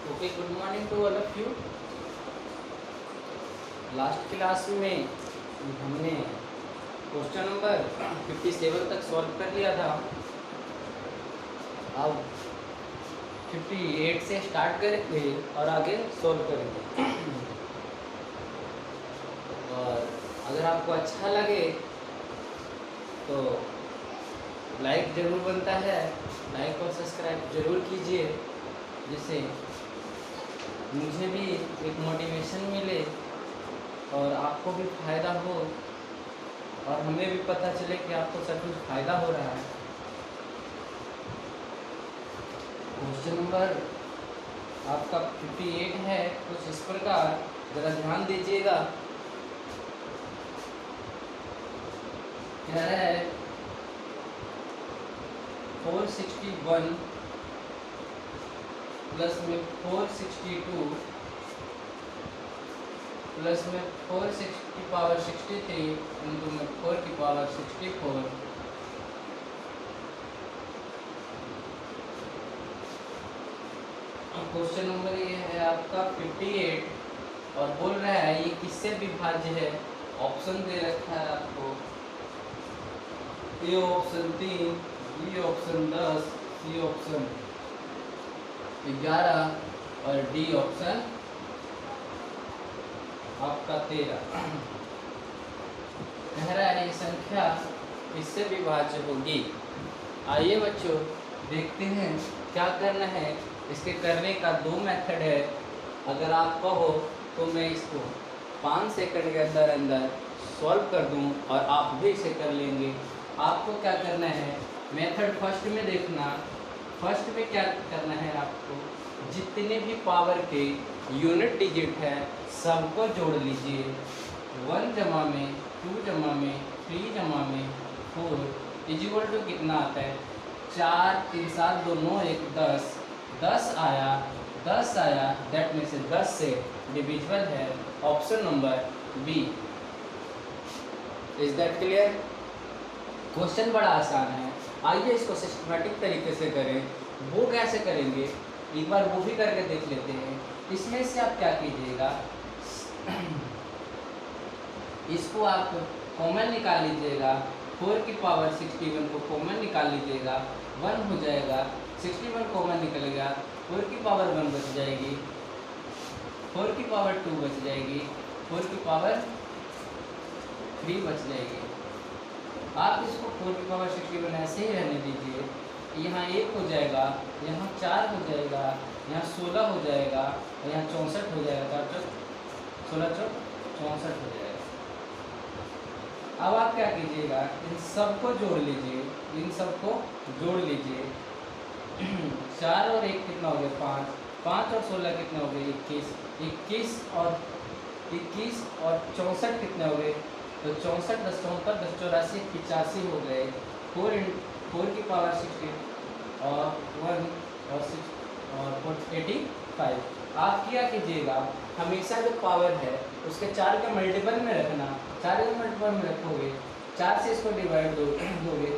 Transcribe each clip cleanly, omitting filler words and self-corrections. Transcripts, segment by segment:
Okay, good morning to all of you. Last class में हमने question number 57 तक solve कर लिया था। अब 58 से स्टार्ट करेंगे और आगे सॉल्व करेंगे। और अगर आपको अच्छा लगे तो लाइक ज़रूर बनता है, लाइक और सब्सक्राइब ज़रूर कीजिए, जिससे मुझे भी एक मोटिवेशन मिले और आपको भी फ़ायदा हो और हमें भी पता चले कि आपको सब कुछ फ़ायदा हो रहा है। क्वेश्चन नंबर आपका 58 है कुछ इस प्रकार, ज़रा ध्यान दीजिएगा। क्या है 461 प्लस में 462 प्लस में 4 की पावर 63 इंटू में 4 की पावर 64। क्वेश्चन नंबर ये है आपका 58 और बोल रहा है ये किससे विभाज्य है। ऑप्शन दे रखा है आपको, A option 3, B option 10, C option 11 और डी ऑप्शन आपका 13। कह रहा है ये संख्या इससे विभाज्य होगी। आइए बच्चों देखते हैं क्या करना है। इसके करने का दो मेथड है। अगर आप कहो तो मैं इसको 5 सेकंड के अंदर अंदर सॉल्व कर दूं और आप भी इसे कर लेंगे। आपको क्या करना है, मेथड फर्स्ट में देखना। फर्स्ट में क्या करना है, आपको जितने भी पावर के यूनिट डिजिट है सबको जोड़ लीजिए। 1 जमा में 2 जमा में 3 जमा में 4 इजिकल टू कितना आता है 4 3 7 2 9 1 10। 10 आया दैट में से 10 से डिविजिबल है option number B. Is that clear? Question बड़ा आसान है। आइए इसको सिस्टमेटिक तरीके से करें। वो कैसे करेंगे एक बार वो भी करके देख लेते हैं। इसमें से आप क्या कीजिएगा, इसको आप कॉमन निकाल लीजिएगा। 4 की पावर 61 को कॉमन निकाल लीजिएगा, 1 हो जाएगा। 61 कॉमन निकलेगा, 4 की पावर 1 बच जाएगी, 4 की पावर 2 बच जाएगी, 4 की पावर 3 बच जाएगी। आप इसको 4 की पावर 61 ऐसे ही रहने दीजिए। यहाँ 1 हो जाएगा, यहाँ 4 हो जाएगा, यहाँ 16 हो जाएगा और यहाँ 64 हो जाएगा। 4 16 64 हो जाएगा। अब आप क्या कीजिएगा, इन सबको जोड़ लीजिए, इन सबको जोड़ लीजिए। 4 और 1 कितना हो गया 5, 5 और 16 कितना हो गए 21, 21 और 64 कितने हो गए, तो 64 10 64 10 84 85 हो गए। 4 की पावर 60 और 1 और 6 और 85। आप क्या कीजिएगा, हमेशा जो पावर है उसके 4 के मल्टीपल में रखना। 4 के मल्टीपल में रखोगे, 4 से इसको डिवाइड दोगे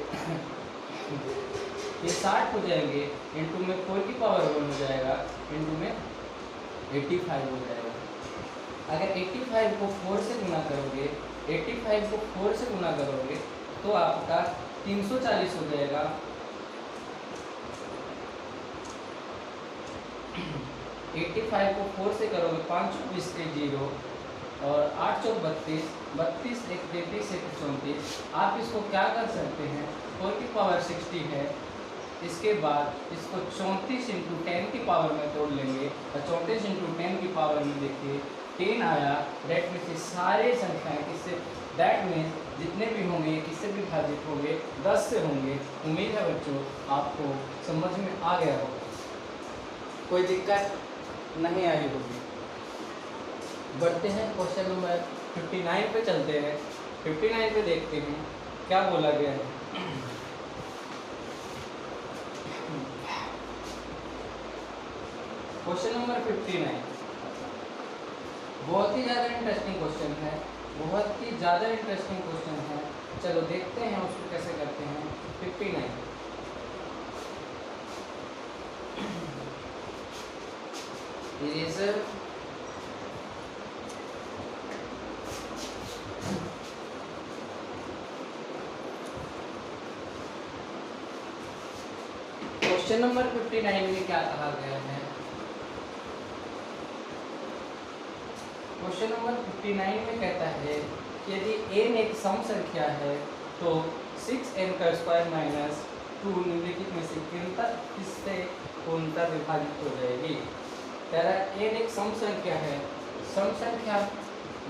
ये 60 हो जाएंगे। इंटू में 4 की पावर 1 हो जाएगा, इंटू में 85 हो जाएगा। अगर 85 को 4 से गुना करोगे, 85 को 4 से गुना करोगे तो आपका 340 हो जाएगा। 85 को 4 से करोगे 5 24 के 0 और 8 चौक 32, 32 1 33 1 34। आप इसको क्या कर सकते हैं, 4 की पावर 60 है, इसके बाद इसको 34 इंटू 10 की पावर में तोड़ लेंगे और 34 इंटू 10 की पावर में देखिए 10 आया। दैट में से सारे संख्याएं किससे, दैट में जितने भी होंगे किससे विभाजित होंगे 10 से होंगे। उम्मीद है बच्चों आपको समझ में आ गया होगा, कोई दिक्कत नहीं आई होगी। बढ़ते हैं क्वेश्चन नंबर 59 पे चलते हैं। 59 पे देखते हैं क्या बोला गया है। क्वेश्चन नंबर 59 बहुत ही ज़्यादा इंटरेस्टिंग क्वेश्चन है, बहुत ही ज़्यादा इंटरेस्टिंग क्वेश्चन है। चलो देखते हैं उसको कैसे करते हैं। 59 इरेजर क्वेश्चन नंबर 59 में क्या कहा गया है? क्वेश्चन नंबर 59 में कहता है कि यदि n एक सम संख्या है तो 6n का स्क्वायर माइनस 2 निम्नलिखित में से किससे पूर्णतः विभाजित हो जाएगी। कह रहा है n एक सम संख्या है, सम संख्या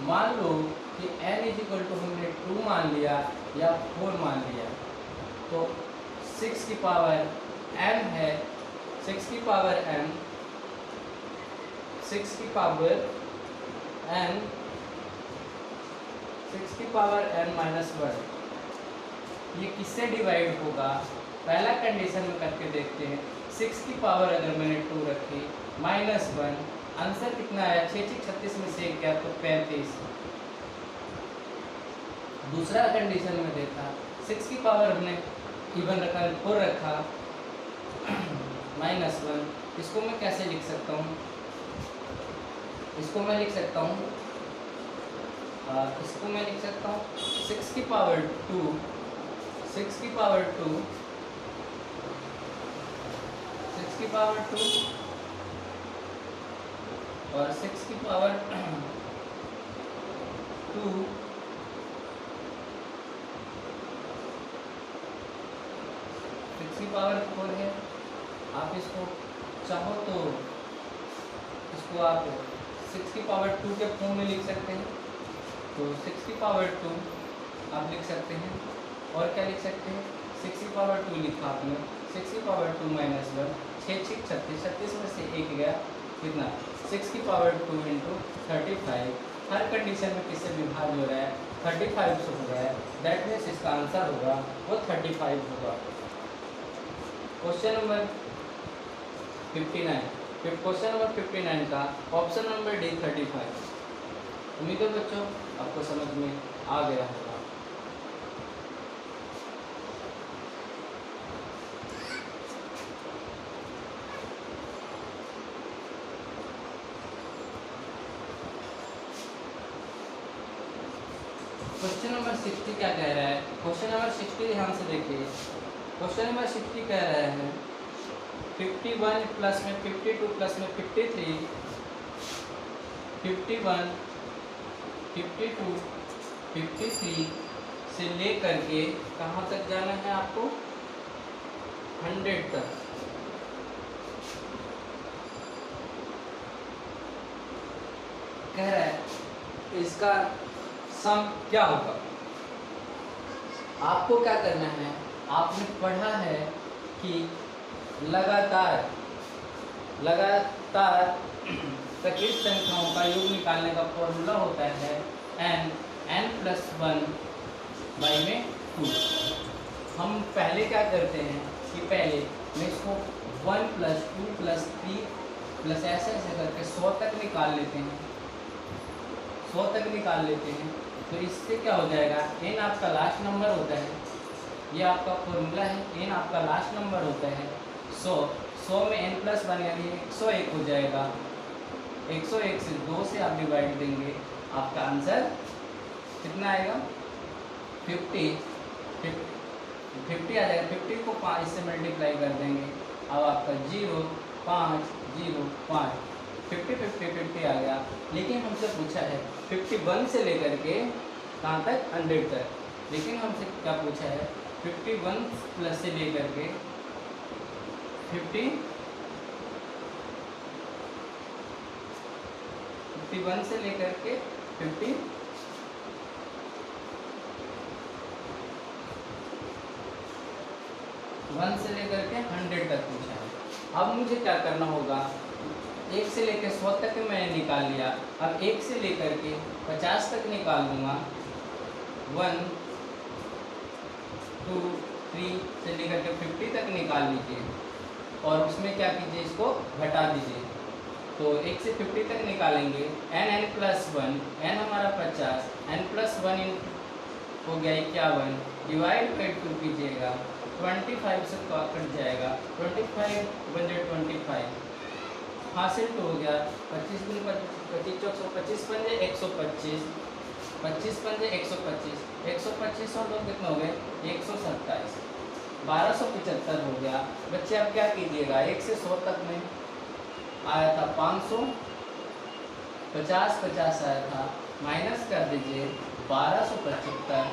मान लो कि n इक्वल टू हमने 2 मान लिया या 4 मान लिया, तो 6 की पावर m है, 6 की पावर m, 6 की पावर n, 6 की पावर n माइनस 1, ये किससे डिवाइड होगा? पहला कंडीशन में करके देखते हैं। 6 की पावर अगर मैंने 2 रखी माइनस 1, आंसर कितना आया? 6 6 36 में से 1 गया तो 35। दूसरा कंडीशन में देखा, 6 की पावर हमने इवन रखा, 4 रखा माइनस 1, इसको मैं कैसे लिख सकता हूँ? इसको मैं लिख सकता हूँ 6 की पावर 2, 6 की पावर 2, 6 की पावर 2 और 6 की पावर 2 6 की पावर 4 है। आप इसको चाहो तो इसको आप 6 की पावर 2 के फॉर्म में लिख सकते हैं, तो 6 की पावर 2 आप लिख सकते हैं। और क्या लिख सकते हैं? 6 की पावर 2 लिखा आपने, 6 की पावर 2 माइनस 1, 6 6 36, 36 में से 1 गया, कितना? 6 की पावर 2 इंटू 35। हर कंडीशन में किससे विभाज्य हो रहा है? 35 से हो रहा है। दैट मीन्स इसका आंसर होगा वो 35 होगा। क्वेश्चन नंबर 59, क्वेश्चन नंबर 59 का ऑप्शन नंबर डी 35। उम्मीद है बच्चों आपको समझ में आ गया होगा। क्वेश्चन नंबर 60 क्या कह रहा है? क्वेश्चन नंबर 60 ध्यान से देखिए। क्वेश्चन नंबर 60 कह रहा है 51 प्लस में 52 प्लस में 53, 51, 52, 53 से लेकर के कहाँ तक जाना है आपको? 100 तक। कह रहा है इसका सम क्या होगा? आपको क्या करना है? आपने पढ़ा है कि लगातार प्रकृत संख्याओं का योग निकालने का फॉर्मूला होता है n प्लस 1 बाई में 2। हम पहले क्या करते हैं कि पहले मैं इसको 1 प्लस 2 प्लस 3 प्लस ऐसे ऐसे करके 100 तक निकाल लेते हैं, 100 तक निकाल लेते हैं। तो इससे क्या हो जाएगा? n आपका लास्ट नंबर होता है, ये आपका फॉर्मूला है, n आपका लास्ट नंबर होता है 100 में n प्लस 1 यानी 101 हो जाएगा। 101 से 2 से आप डिवाइड देंगे, आपका आंसर कितना आएगा? 50 आ जाएगा। 50 को 5 से मल्टीप्लाई कर देंगे, अब आपका 0 5 0 5, 50 50 50 आ गया। लेकिन हमसे पूछा है 51 से लेकर के कहाँ तक? 100 तक। लेकिन हमसे क्या पूछा है? 51 प्लस से लेकर के 51 से लेकर के 51 से लेकर के 100 तक पूछा है। अब मुझे क्या करना होगा? 1 से लेकर 100 तक मैंने निकाल लिया, अब 1 से लेकर के 50 तक निकाल लूँगा। 1 2 3 से लेकर के 50 तक निकाल लीजिए और उसमें क्या कीजिए? इसको घटा दीजिए। तो 1 से 50 तक निकालेंगे, n प्लस 1, n हमारा 50, n प्लस 1 हो गया 51, डिवाइड बाई 2 कीजिएगा, 25 से कट जाएगा, 25 बन जाए 25, हासिल तो हो गया 25 गुने 25 चौक 125 पंजे 125, 25 पंजे 125, 125 और 2 कितना हो गए 127, 1275 हो गया। बच्चे अब क्या कीजिएगा, 1 से 100 तक में आया था 500, 50 50 आया था, माइनस कर दीजिए 1275,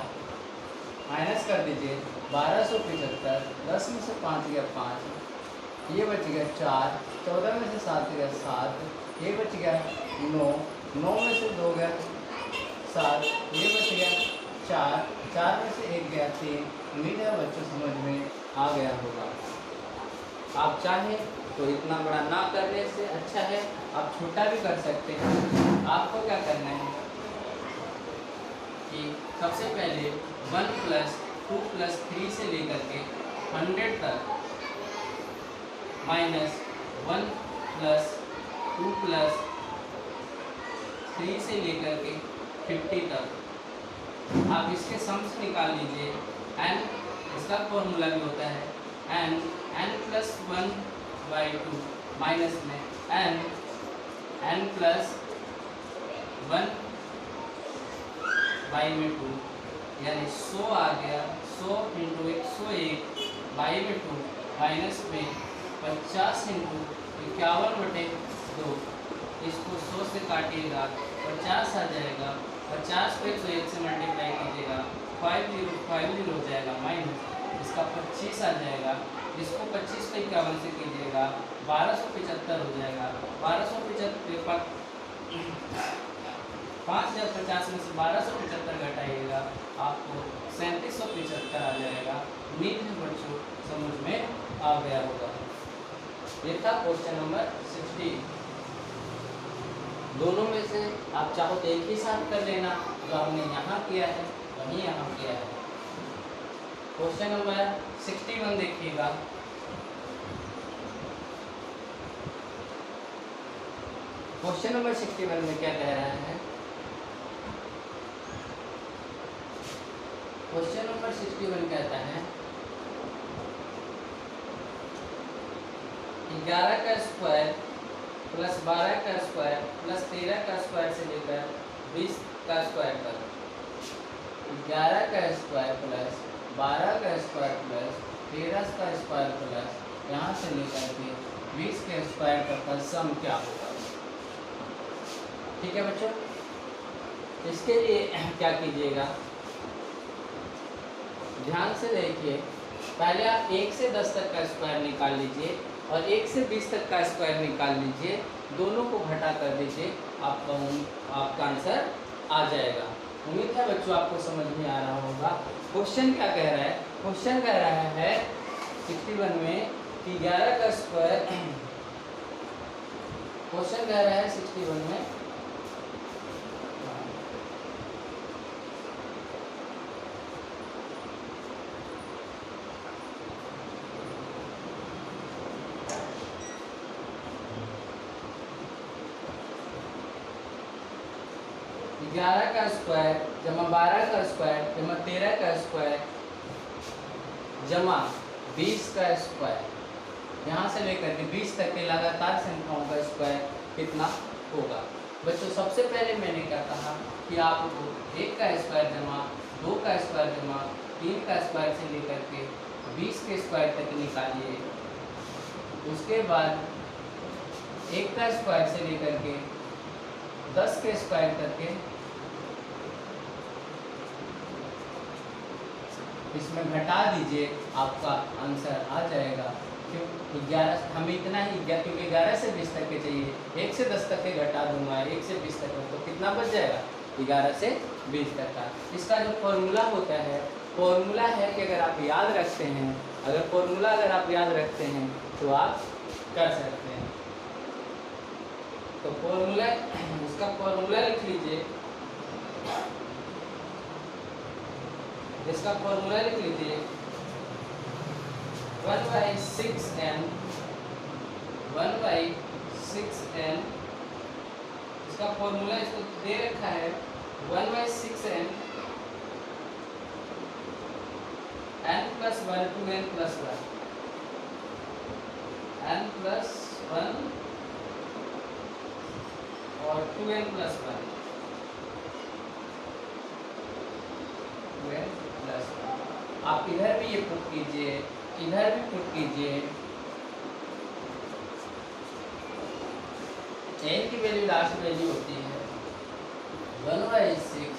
माइनस कर दीजिए 1275, 10 में से 5 गया 5, ये बच गया 4, 14 में से 7 गया 7, ये बच गया 9, 9 में से 2 गया 7, ये बच गया 4, 4 में से 1 गया 3। उम्मीद है बच्चों समझ में आ गया होगा। आप चाहें तो इतना बड़ा ना करने से अच्छा है आप छोटा भी कर सकते हैं। आपको क्या करना है कि सबसे पहले 1 + 2 + 3 से लेकर के 100 तक -1 + 2 + 3 से लेकर के 50 तक आप इसके सम्स निकाल लीजिए। n इसका फॉर्मूला भी होता है n + 1/2 माइनस में n + 1/2 यानी 100 आ गया। 100 × 101/2 माइनस में 50 × 51/2, इसको 100 से काटिएगा 50 आ जाएगा। 50 को 101 से मल्टीप्लाई कीजिएगा 50 हो जाएगा, माइनस इसका 25 आ जाएगा। इसको 25 को 51 से कीजिएगा 1275 हो जाएगा। 1275 5050 में से 1275 घटाइएगा आपको 3775 आ जाएगा। उम्मीद है बच्चों समझ में आ गया होगा। ये था क्वेश्चन नंबर 60। दोनों में से आप चाहो तो एक ही साथ कर लेना, जो हमने यहाँ किया है वही यहाँ किया है। क्वेश्चन नंबर 61 देखिएगा। क्वेश्चन नंबर 61 में क्या कह रहा है, क्वेश्चन नंबर 61 कहता है 11 का स्क्वायर प्लस 12 का स्क्वायर प्लस 13 का स्क्वायर से लेकर 20 का स्क्वायर तक। 11 का स्क्वायर प्लस 12 का स्क्वायर प्लस 13 का स्क्वायर प्लस यहाँ से लेकर के 20 के स्क्वायर तक का सम क्या होगा। ठीक है बच्चों, इसके लिए क्या कीजिएगा, ध्यान से देखिए। पहले आप 1 से 10 तक का स्क्वायर निकाल लीजिए और 1 से 20 तक का स्क्वायर निकाल लीजिए, दोनों को घटा कर दीजिए, आपका आंसर आ जाएगा। उम्मीद है बच्चों आपको समझ में आ रहा होगा। क्वेश्चन क्या कह रहा है, क्वेश्चन कह रहा है 61 में कि 11 का स्क्वायर, क्वेश्चन कह रहा है 61 में 11 का स्क्वायर जमा 12 का स्क्वायर जमा 13 का स्क्वायर जमा 20 का स्क्वायर, यहाँ से लेकर के 20 तक के लगातार संख्याओं का स्क्वायर कितना होगा। बच्चों सबसे पहले मैंने क्या कहा कि आपको 1 का स्क्वायर जमा 2 का स्क्वायर जमा 3 का स्क्वायर से लेकर के 20 के स्क्वायर तक निकालिए। उसके बाद 1 का स्क्वायर से लेकर के 10 के स्क्वायर तक के इसमें घटा दीजिए, आपका आंसर आ जाएगा। क्यों 11, हमें इतना ही क्योंकि 11 से 20 तक के चाहिए, 1 से 10 तक के घटा दूंगा, 1 से 20 तक तो कितना बच जाएगा 11 से 20 तक का। इसका जो फॉर्मूला होता है, फॉर्मूला है कि अगर आप याद रखते हैं, अगर आप याद रखते हैं तो आप कर सकते हैं। तो फॉर्मूला, इसका फॉर्मूला लिख लीजिए, इसका फॉर्मूला लिख लीजिए 1/6n, 1/6n, इसका फॉर्मूला इसको दे रखा है 1/6n n + 1 to n + 1, n + 1 और 2n+1, 2n+1। आप इधर भी ये पुट कीजिए, इधर भी पुट कीजिए। n की वैल्यू लास्ट वैल्यू होती है 1/6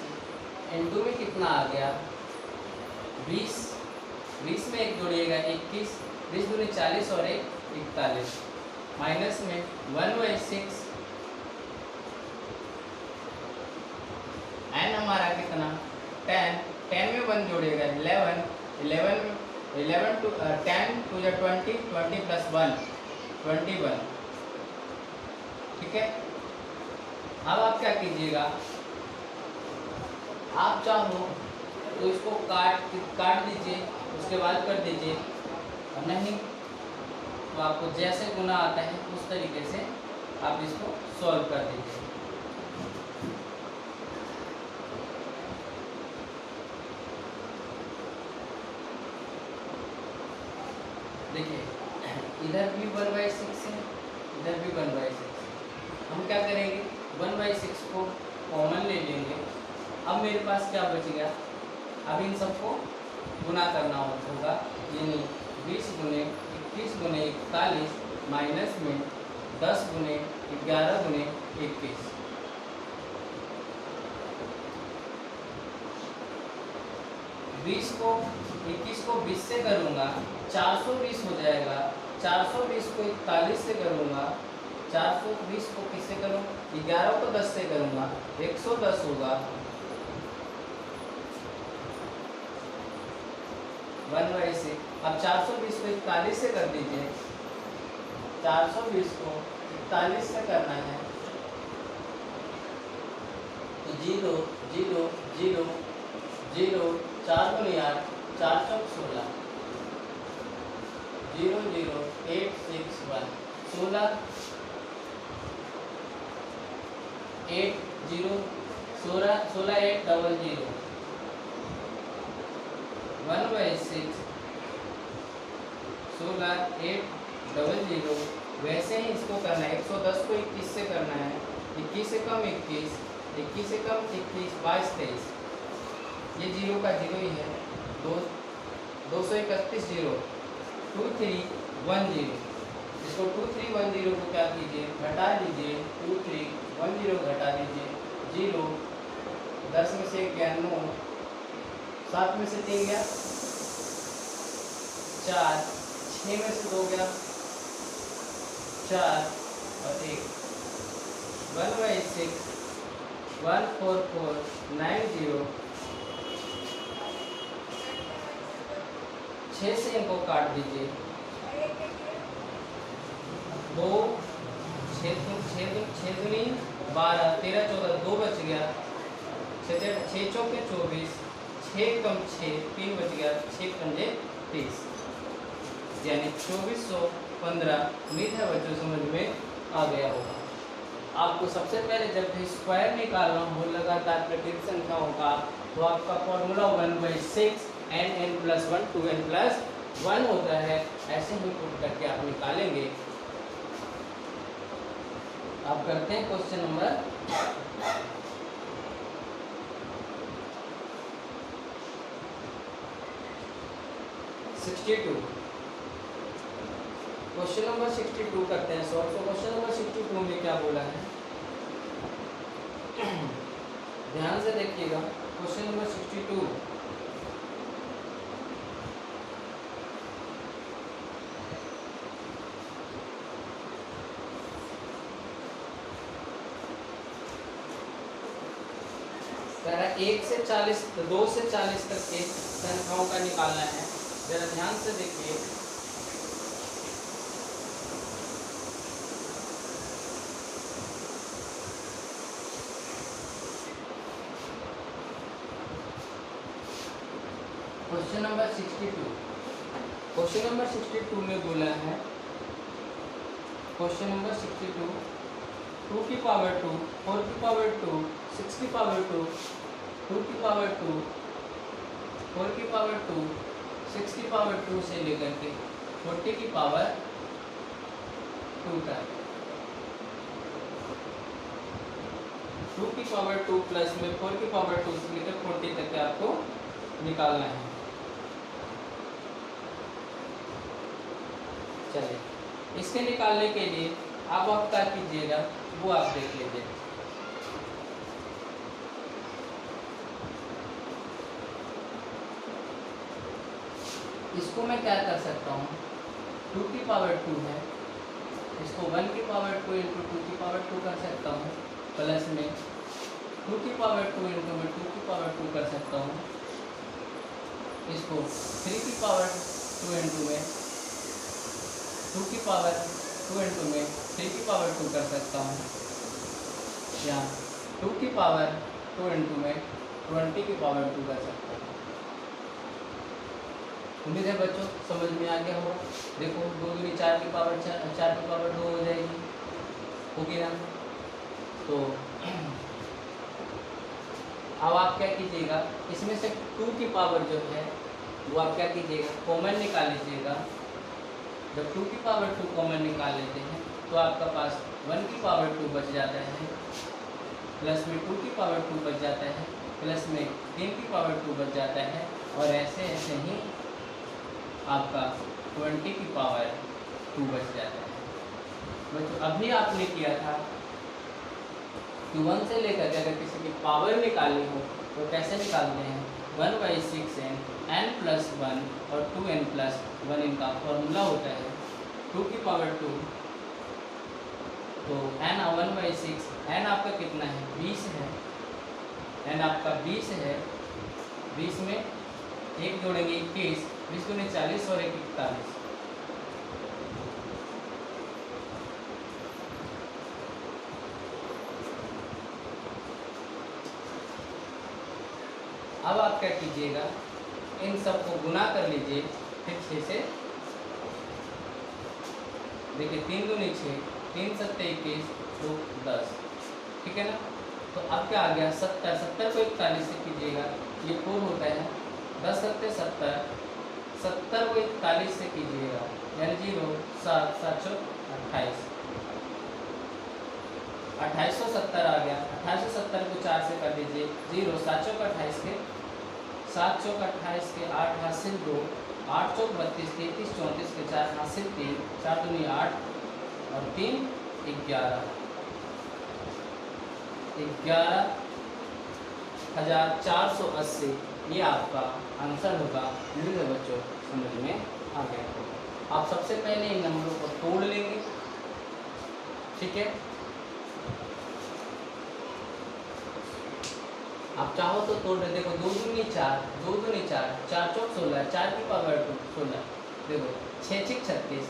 इनटू में कितना आ गया 20, 20 में एक जोड़िएगा 21, 20 दूनी 40 और 1 41, माइनस में 1/6 n हमारा कितना 10, 10 में 1 जोड़िएगा 11, 11 टू 10 टू 20, 20 प्लस 1 21। ठीक है, अब आप क्या कीजिएगा, आप चाहो तो इसको काट दीजिए, उसके बाद कर दीजिए, और नहीं तो आपको जैसे गुना आता है उस तरीके से आप इसको सॉल्व कर दीजिए। देखिए इधर भी 1/6 है, इधर भी 1/6। हम क्या करेंगे 1/6 को कॉमन ले लेंगे। अब मेरे पास क्या बच गया, अब इन सबको गुना करना होगा, यानी 20 गुने 21 गुने 41 माइनस में 10 गुने 11 गुने 21। बीस को 21 को 20 से करूँगा 420 हो जाएगा, 420 को 41 से करूँगा, 420 को किससे करूँ 11 को 10 से करूँगा 110 होगा, 1/6। अब 420 को 41 से कर दीजिए, 420 को 41 से करना है तो 0 0 0 0 4 गुने 8 4 चौक 16 0 0 8 6 1 16 8 0 16 16 8 डबल 0 1/6 16 8 डबल 0। वैसे ही इसको करना है, 110 को 21 से करना है, 21 से कम 21, 21 से कम 21 22 23, ये 0 का 0 ही है, 231 0 2310। इसको 2310 को क्या कीजिए घटा दीजिए, 2310 घटा दीजिए 0, 10 में से 1 गया 9, 7 में से 3 गया 4, 6 में से 2 गया 4 और 1, 1/6 14490। 6 से इनको काट दीजिए, 2 6 दूनी 12 13 14 2 बच गया, 6 चौके 24, 6 कम 6 3 बच गया, 6 पंजे 30, यानी 2415। उम्मीद है बच्चों समझ में आ गया होगा। आपको सबसे पहले जब भी स्क्वायर निकालना हो लगातार प्रतिक संख्याओं का, तो आपका फॉर्मूला 1/6 n+1 2n+1 होता है। ऐसे ही पुट करके आप निकालेंगे। आप करते हैं क्वेश्चन नंबर 62। क्वेश्चन नंबर 62 करते हैं सॉल्व। तो क्वेश्चन नंबर 62 में क्या बोला है ध्यान से देखिएगा। क्वेश्चन नंबर 62 1 से 40 2 से 40 तक के संख्याओं का निकालना है। जरा ध्यान से देखिए। क्वेश्चन नंबर 62, क्वेश्चन नंबर 62 में बोला है, क्वेश्चन नंबर 62 2 की पावर 2 4 की पावर 2 6 की पावर 2 2 की पावर 2 4 की पावर 2 6 की पावर 2 से लेकर के 40 की पावर 2 तक। 2 की पावर 2 प्लस में 4 की पावर 2 से लेकर 40 तक के आपको निकालना है। चलिए, इसके निकालने के लिए अब आप क्या कीजिएगा वो आप देख लीजिए। इसको मैं क्या कर सकता हूँ, 2 की पावर 2 है, इसको 1 की पावर 2 इंटू 2 की पावर 2 कर सकता हूँ, प्लस में 2 की पावर 2 इंटू में 2 की पावर 2 कर सकता हूँ, इसको 3 की पावर 2 इंटू में 2 की पावर 2 इंटू में 3 की पावर 2 कर सकता हूँ, या 2 की पावर 2 इंटू में 20 की पावर 2 कर सकता हूँ। उम्मीद है बच्चों समझ में आ गया होगा। देखो 2 दूनी 4 की पावर 4 की पावर 2 हो जाएगी, होगी ना। तो अब आप क्या कीजिएगा, इसमें से 2 की पावर जो है वो आप क्या कीजिएगा, कॉमन निकाल लीजिएगा। जब 2 की पावर 2 कॉमन निकाल लेते हैं तो आपका पास 1 की पावर 2 बच जाता है, प्लस में 2 की पावर 2 बच जाता है, प्लस में 3 की पावर 2 बच जाता है, और ऐसे ऐसे ही आपका 20 की पावर 2 बच जाता है। बच्चों अभी आपने किया था कि 1 से लेकर के अगर किसी की पावर निकालनी हो तो कैसे निकालते हैं, 1/6n n प्लस 1 और 2n प्लस 1 इनका फॉर्मूला होता है। 2 की पावर 2 तो n 1/6, n आपका कितना है 20 है, n आपका 20 है, 20 में 1 जोड़ेंगे 21, 20 दूनी 40 और 1 41। अब आप क्या कीजिएगा, इन सबको गुना कर लीजिए फिर 6 से। देखिए 3 दूनी 6, 3 सत्ते 21, 2 10, ठीक है ना। तो अब क्या आ गया 70, 70 को 41 से कीजिएगा, ये 4 होता है, 10 सत्ते 70, 70 को 41 से कीजिएगा, यानी 0 7 7 28, 2870 आ गया। 2870 को 4 से कर दीजिए, 0 7 28 के 7 28 के 8 हासिल 2, 8 32, 33 34 के 4 हासिल 3, 4 दूनी 8 और 3 11, 11,480 ये आपका आंसर होगा। उम्मीद है बच्चों समझ में आ गया होगा। आप सबसे पहले इन नंबरों को तोड़ लेंगे, ठीक है। आप चाहो तो तोड़ दे, देखो 2 दूनी 4, 2 दूनी 4, 4 चौक 16, 4 की पावर 2 16, देखो 6 6 36,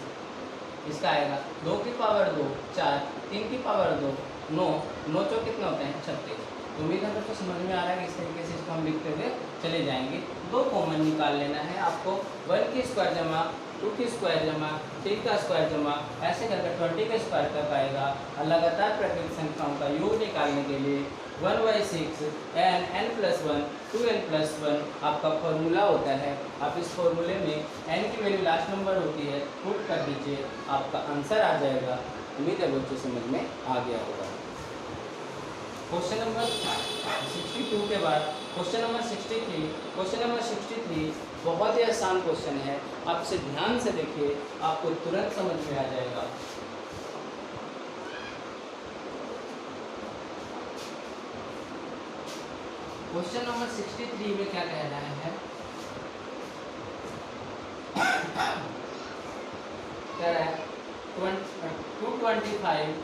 इसका आएगा 2 की पावर 2 4, 3 की पावर 2 9, 9 चौक कितना होते हैं 36। तो उम्मीद है दोस्तों समझ में आ रहा है कि इस तरीके से इसको हम लिखते हुए चले जाएंगे। 2 कॉमन निकाल लेना है आपको, 1 की स्क्वायर जमा 2 की स्क्वायर जमा 3 का स्क्वायर जमा ऐसे करके 20 का स्क्वायर तक आएगा। और लगातार प्राकृतिक संख्याओं का योग निकालने के लिए 1/6 n प्लस 1 2n प्लस 1 आपका फॉर्मूला होता है। आप इस फॉर्मूले में n की वैल्यू लास्ट नंबर होती है, पुट कर दीजिए, आपका आंसर आ जाएगा। उम्मीद है बच्चों समझ में आ गया होगा। क्वेश्चन नंबर 62 के बाद क्वेश्चन नंबर 63। क्वेश्चन नंबर 63 बहुत ही आसान क्वेश्चन है, आप इसे ध्यान से देखिए, आपको तुरंत समझ में आ जाएगा। क्वेश्चन नंबर 63 में क्या कह रहा है, कह रहा है 225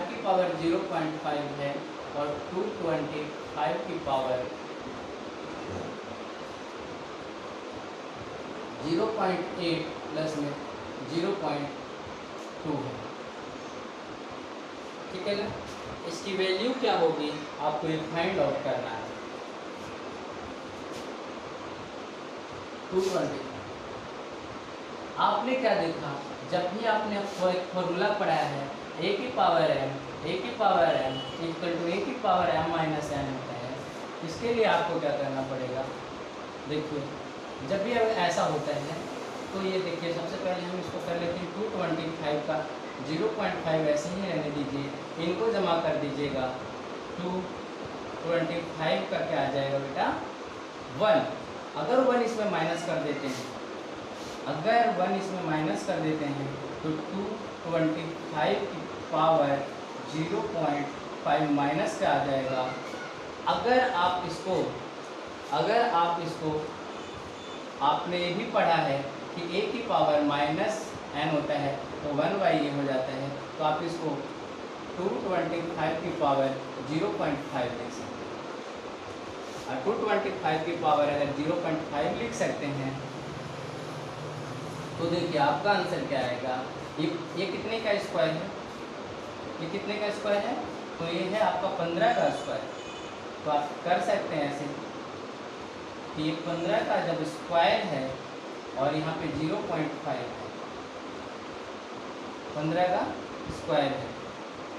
की पावर 0.5 है और 225 की पावर 0.8 प्लस में 0.2 है, ठीक है ना। इसकी वैल्यू क्या होगी आपको ये फाइंड आउट करना है। 220 आपने क्या देखा, जब भी आपने एक फॉर्मूला पढ़ा है a की power m equal to a की पावर m माइनस n होता है। इसके लिए आपको क्या करना पड़ेगा, देखिए जब भी अब ऐसा होता है तो ये देखिए सबसे पहले हम इसको कर लेते हैं 225 का 0.5 ऐसे ही रहने दीजिए, इनको जमा कर दीजिएगा। 225 का क्या आ जाएगा बेटा 1। अगर 1 इसमें माइनस कर देते हैं, अगर 1 इसमें माइनस कर देते हैं तो 225 की पावर 0.5 माइनस का आ जाएगा। अगर आप इसको आपने ये भी पढ़ा है कि a की पावर -n होता है तो 1/a हो जाता है, तो आप इसको 225 की पावर 0.5 लिख सकते हैं। और 225 की पावर अगर 0.5 लिख सकते हैं तो देखिए आपका आंसर क्या आएगा। ये कितने का स्क्वायर है, ये कितने का स्क्वायर है, तो ये है आपका 15 का स्क्वायर। तो आप कर सकते हैं ऐसे कि ये 15 का जब स्क्वायर है और यहाँ पे 0.5 है, 15 का स्क्वायर है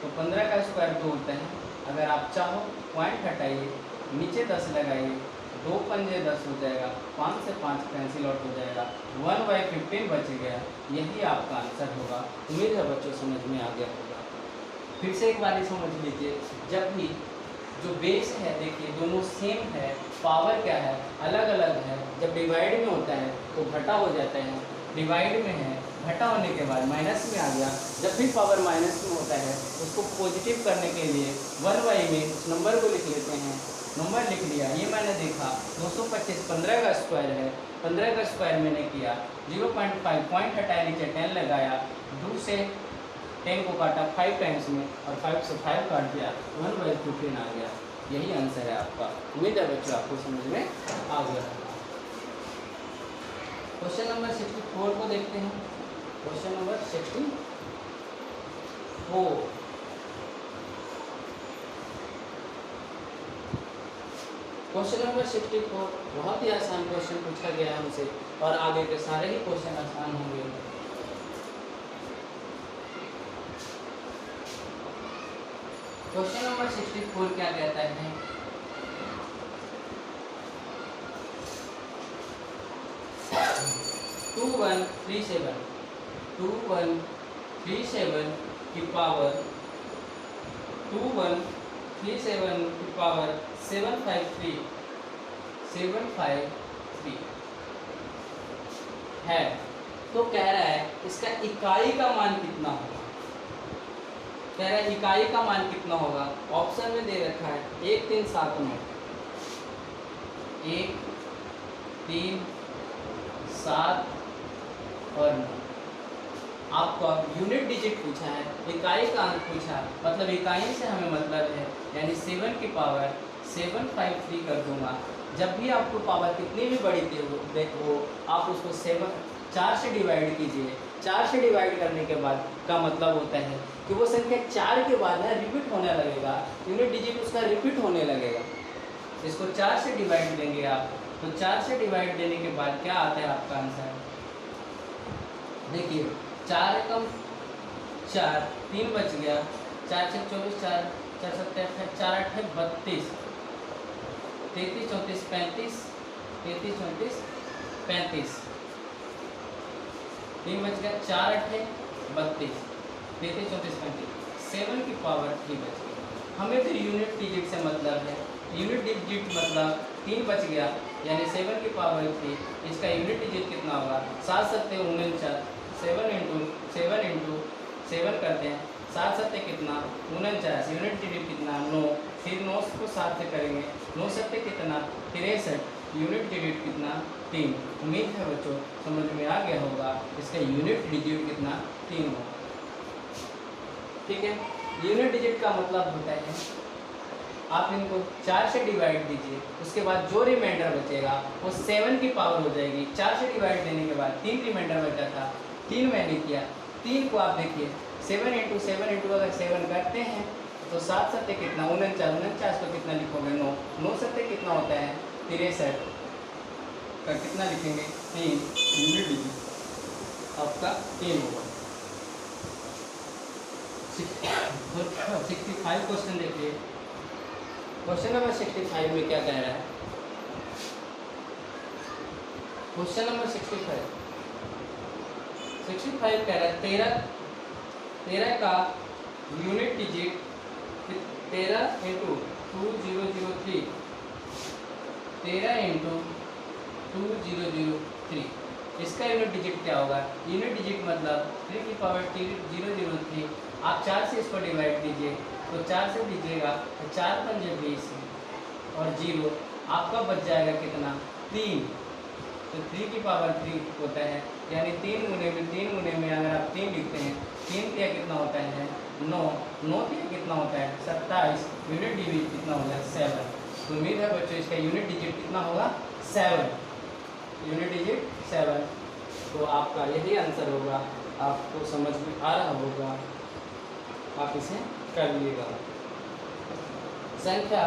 तो 15 का स्क्वायर 2 होता है। अगर आप चाहो पॉइंट हटाइए, नीचे 10 लगाइए, 2 पंजे 10 हो जाएगा, 5 से 5 कैंसिल आउट हो जाएगा, 1/15 बच गया। यही आपका आंसर होगा। उम्मीद है बच्चों समझ में आ गया होगा। फिर से एक बार समझ लीजिए, जब भी जो बेस है देखिए दोनों सेम है, पावर क्या है अलग अलग है, जब डिवाइड में होता है तो घटा हो जाता है, डिवाइड में है घटा होने के बाद माइनस में आ गया। जब भी पावर माइनस में होता है उसको पॉजिटिव करने के लिए 1/, में उस नंबर को लिख लेते हैं। नंबर लिख लिया, ये मैंने देखा 225 15 का स्क्वायर है, 15 का स्क्वायर मैंने किया, 0.5 पॉइंट हटाया, नीचे 10 लगाया, 2 से 10 को काटा 5 टाइम्स में और 5 से 5 काट दिया, 1/15 आ गया। यही आंसर है आपका। उम्मीद है बच्चों आपको समझ में आ गया। क्वेश्चन नंबर 64 को देखते हैं। क्वेश्चन नंबर 64, क्वेश्चन नंबर 64 बहुत ही आसान क्वेश्चन पूछा गया है हमसे और आगे के सारे ही क्वेश्चन आसान होंगे। क्वेश्चन नंबर 64 क्या कहता है, 2137 की पावर 753 है। तो कह रहा है इसका इकाई का मान कितना होगा। कह रहा है इकाई का मान कितना होगा। ऑप्शन में दे रखा है 1 3 7 9, 1 3 7 और 9। आपको यूनिट डिजिट पूछा है, इकाई का अंक पूछा है, मतलब इकाई से हमें मतलब है, यानी 7 की पावर 753 कर दूंगा। जब भी आपको पावर कितनी भी बड़ी हो आप उसको 4 से डिवाइड कीजिए। 4 से डिवाइड करने के बाद का मतलब होता है कि वो संख्या 4 के बाद ना रिपीट होने लगेगा, यूनिट डिजिट उसका रिपीट होने लगेगा। इसको 4 से डिवाइड देंगे आप, तो 4 से डिवाइड देने के बाद क्या आता है आपका आंसर। देखिए 4 एकम 4, 3 बच गया, 4 से 24, 4 4 7 8 4 8 32, 33 34 35, 33 34 35, 3 बच गया, 4 8 32, 33 34 35, 7 की पावर 3 बच गई। हमें फिर यूनिट डिजिट से मतलब है, यूनिट डिजिट मतलब 3 बच गया, यानी 7 की पावर 3, इसका यूनिट डिजिट कितना होगा 7 7 49, 7 इंटू 7 करते हैं, 7 7 कितना 49, यूनिट डिजिट कितना 9, फिर 9 को 7 से करेंगे, 9 7 कितना 63, यूनिट डिजिट कितना 3। उम्मीद है बच्चों समझ में आ गया होगा, इसका यूनिट डिजिट कितना 3 होगा। ठीक है, यूनिट डिजिट का मतलब होता है आप इनको 4 से डिवाइड दीजिए, उसके बाद जो रिमाइंडर बचेगा वो 7 की पावर हो जाएगी। 4 से डिवाइड देने के बाद 3 रिमाइंडर बचा था, 3 मैंने किया, 3 को आप देखिए 7 इंटू 7 इंटू अगर 7 करते हैं तो 7 7 कितना 49, 49 को कितना लिखोगे 9, 9 7 कितना होता है 63 का कितना लिखेंगे 3, यूनिट डिजिट आपका 3 होगा। 65 क्वेश्चन देखिए, क्वेश्चन नंबर 65 में क्या कह रहा है। क्वेश्चन नंबर 65 कह रहा है 13 का यूनिट डिजिट 13 इंटू 2003, 13 इंटू 2003, इसका यूनिट डिजिट क्या होगा? यूनिट डिजिट मतलब 3 की पावर 003। आप 4 से इसको डिवाइड कीजिए, तो 4 से दीजिएगा तो 4 पंजे 20 और 0 आपका बच जाएगा कितना? 3। तो 3 की पावर 3 होता है, यानी 3 गुने में अगर आप 3 लिखते हैं, 3 क्या कितना होता है? 9। 9 क्या कितना होता है? 27। यूनिट डिजिट कितना हो गया? 7। तो उम्मीद है बच्चों इसका यूनिट डिजिट कितना होगा? 7। Unit digit 7। तो आपका यही आंसर होगा। आपको समझ में आ रहा होगा, आप इसे कर लीजिएगा। संख्या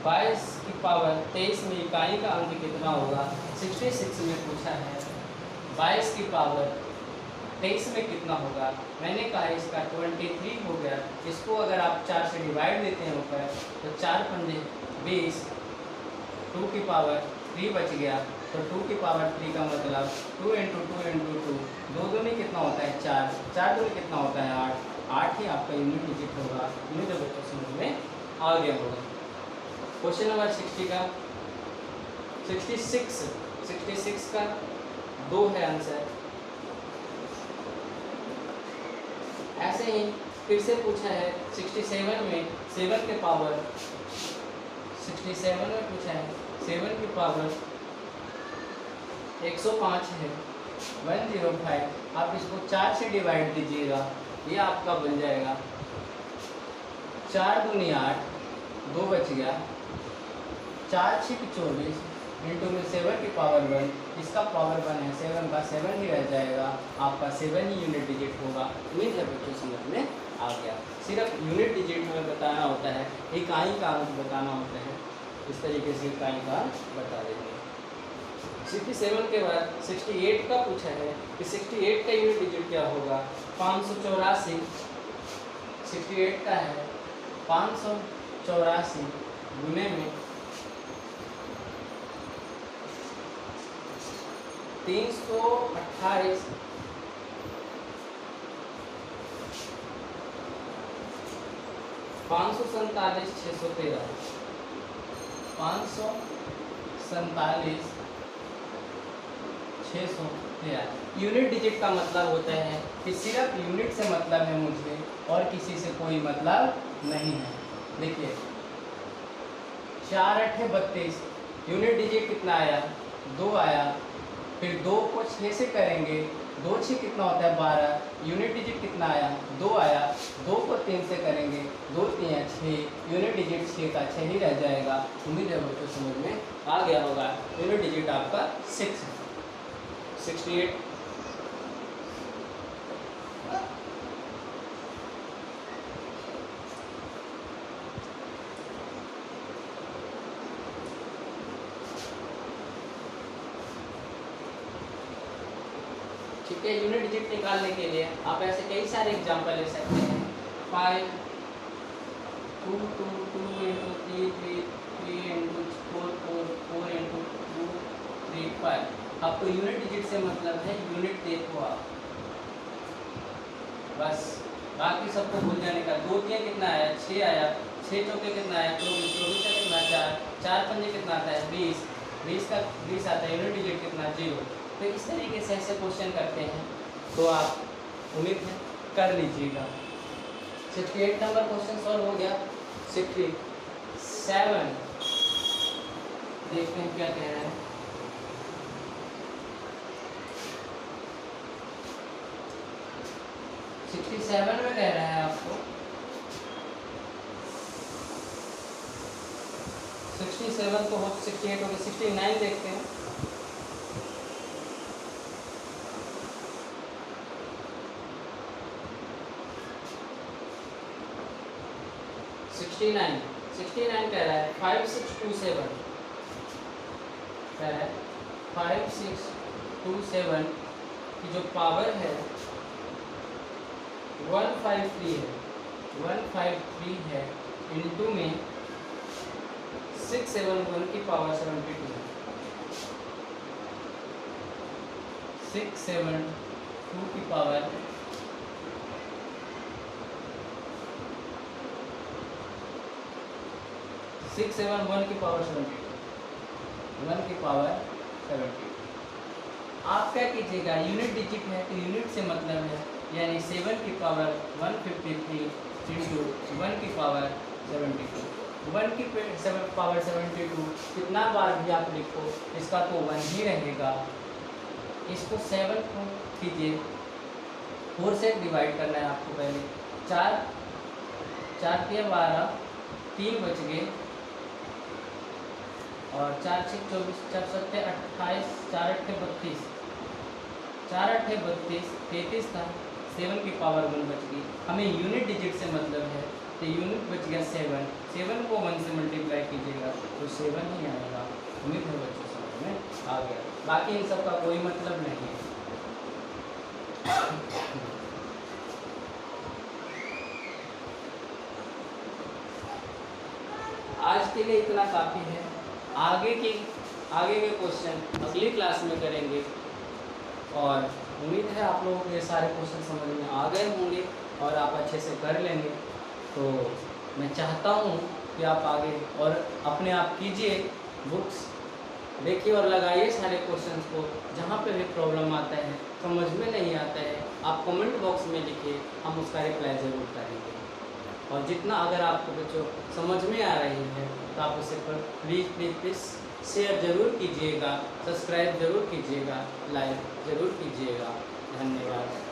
22 की पावर 23 में इकाई का अंक कितना होगा? 66 में पूछा है 22 की पावर 23 में कितना होगा? मैंने कहा इसका 23 हो गया। इसको अगर आप 4 से डिवाइड देते हैं ऊपर, तो 4 पंजे 20, 2 की पावर 3 बच गया। तो 2 की पावर 3 का मतलब 2 इंटू 2 इंटू 2, 2 दूनी कितना होता है? 4, 4 दूनी कितना होता है? 8, 8 ही आपका यूनिट डिजिट होगा। उम्मीद है बच्चों समझ में आ गया होगा। क्वेश्चन नंबर 60 का 66 का 2 है आंसर। ऐसे ही फिर से पूछा है 67 में 7 के पावर 67 में पूछा है 7 की पावर 105 है 105। आप इसको 4 से डिवाइड कीजिएगा, ये आपका बन जाएगा 4 दूनी 8, 2 बच गया। 4 6 24 इंटू में 7 की पावर 1, इसका पावर 1 है, 7 का 7 ही रह जाएगा। आपका 7 ही यूनिट डिजिट होगा। उम्मीद है बच्चों समझ में आ गया। सिर्फ यूनिट डिजिट में बताना होता है, इकाई का अंक बताना होता है। इस तरीके से इकाई का अंक बता देंगे। 67 के बाद 68 का पूछा है कि 68 का यूनिट डिजिट क्या होगा? 584। 68 का है 584 गुने में 328, 547 613, 547 613। यूनिट डिजिट का मतलब होता है कि सिर्फ यूनिट से मतलब है मुझे और किसी से कोई मतलब नहीं है। देखिए 4 8 32, यूनिट डिजिट कितना आया? 2 आया। फिर 2 को 6 से करेंगे, 2 6 कितना होता है? 12। यूनिट डिजिट कितना आया? 2 आया। 2 को 3 से करेंगे, 2 3 6, यूनिट डिजिट 6 का 6 ही रह जाएगा। उम्मीद है बच्चों समझ में आ गया होगा। यूनिट डिजिट आपका 6 है। 68 ठीक है। यूनिट डिजिट निकालने के लिए आप ऐसे कई सारे एग्जांपल ले सकते हैं। 5 2 2 2 इंटू 3 3 3 इंटू 4 4 4 इंटू 2 3 5। आपको यूनिट डिजिट से मतलब है यूनिट देखो आप, बस बाकी सबको भूल जाने का। 2 3 कितना आया? 6 आया। 6 चौके कितना आया? 24 24 का कितना? 4 4 पंजे कितना आता है? 20 20 का 20 आता है। यूनिट डिजिट कितना? 0। तो इस तरीके से ऐसे क्वेश्चन करते हैं, तो आप उम्मीद है कर लीजिएगा। 68 नंबर क्वेश्चन सॉल्व हो गया। 67 देखते हैं क्या कह रहा है। 67 में कह रहा है आपको 67 तो हो 68 हो गया। 69 देखते हैं। 69 कह रहा है 5627 कह रहा है 5627 की जो पावर है 153 है, 153 है। इंटू में 671 की पावर 72 है। 672 की पावर 6 7 1 की पावर 72, 1 की पावर 72। आप क्या कीजिएगा, यूनिट डिजिट है तो यूनिट से मतलब है, यानी 7 की पावर 153 इंटू 1 की पावर 72। 1 की पावर 72 कितना बार भी आप लिखो इसका तो 1 ही रहेगा। इसको 7 को कीजिए, 4 से डिवाइड करना है आपको। पहले 4 4 के 12, 3 बच गए, और 4 6 24, 4 7 28, 4 8 32, 4 8 32, 33 था, 7 की पावर 1 बच गई। हमें यूनिट डिजिट से मतलब है तो यूनिट बच गया 7, 7 को 1 से मल्टीप्लाई कीजिएगा तो 7 ही आएगा। उम्मीद है बच्चों समझ में आ गया, बाकी इन सब का कोई मतलब नहीं है। आज के लिए इतना काफ़ी है। आगे के क्वेश्चन अगली क्लास में करेंगे, और उम्मीद है आप लोगों को ये सारे क्वेश्चन समझ में आ गए होंगे और आप अच्छे से कर लेंगे। तो मैं चाहता हूँ कि आप आगे और अपने आप कीजिए, बुक्स देखिए और लगाइए सारे क्वेश्चंस को। जहाँ पे भी प्रॉब्लम आता है, समझ में नहीं आता है, आप कमेंट बॉक्स में लिखिए, हम उसका रिप्लाई ज़रूर करेंगे। और जितना अगर आपको बच्चों समझ में आ रही है तो आप उसे प्लीज़ शेयर ज़रूर कीजिएगा, सब्सक्राइब ज़रूर कीजिएगा, लाइक ज़रूर कीजिएगा। धन्यवाद।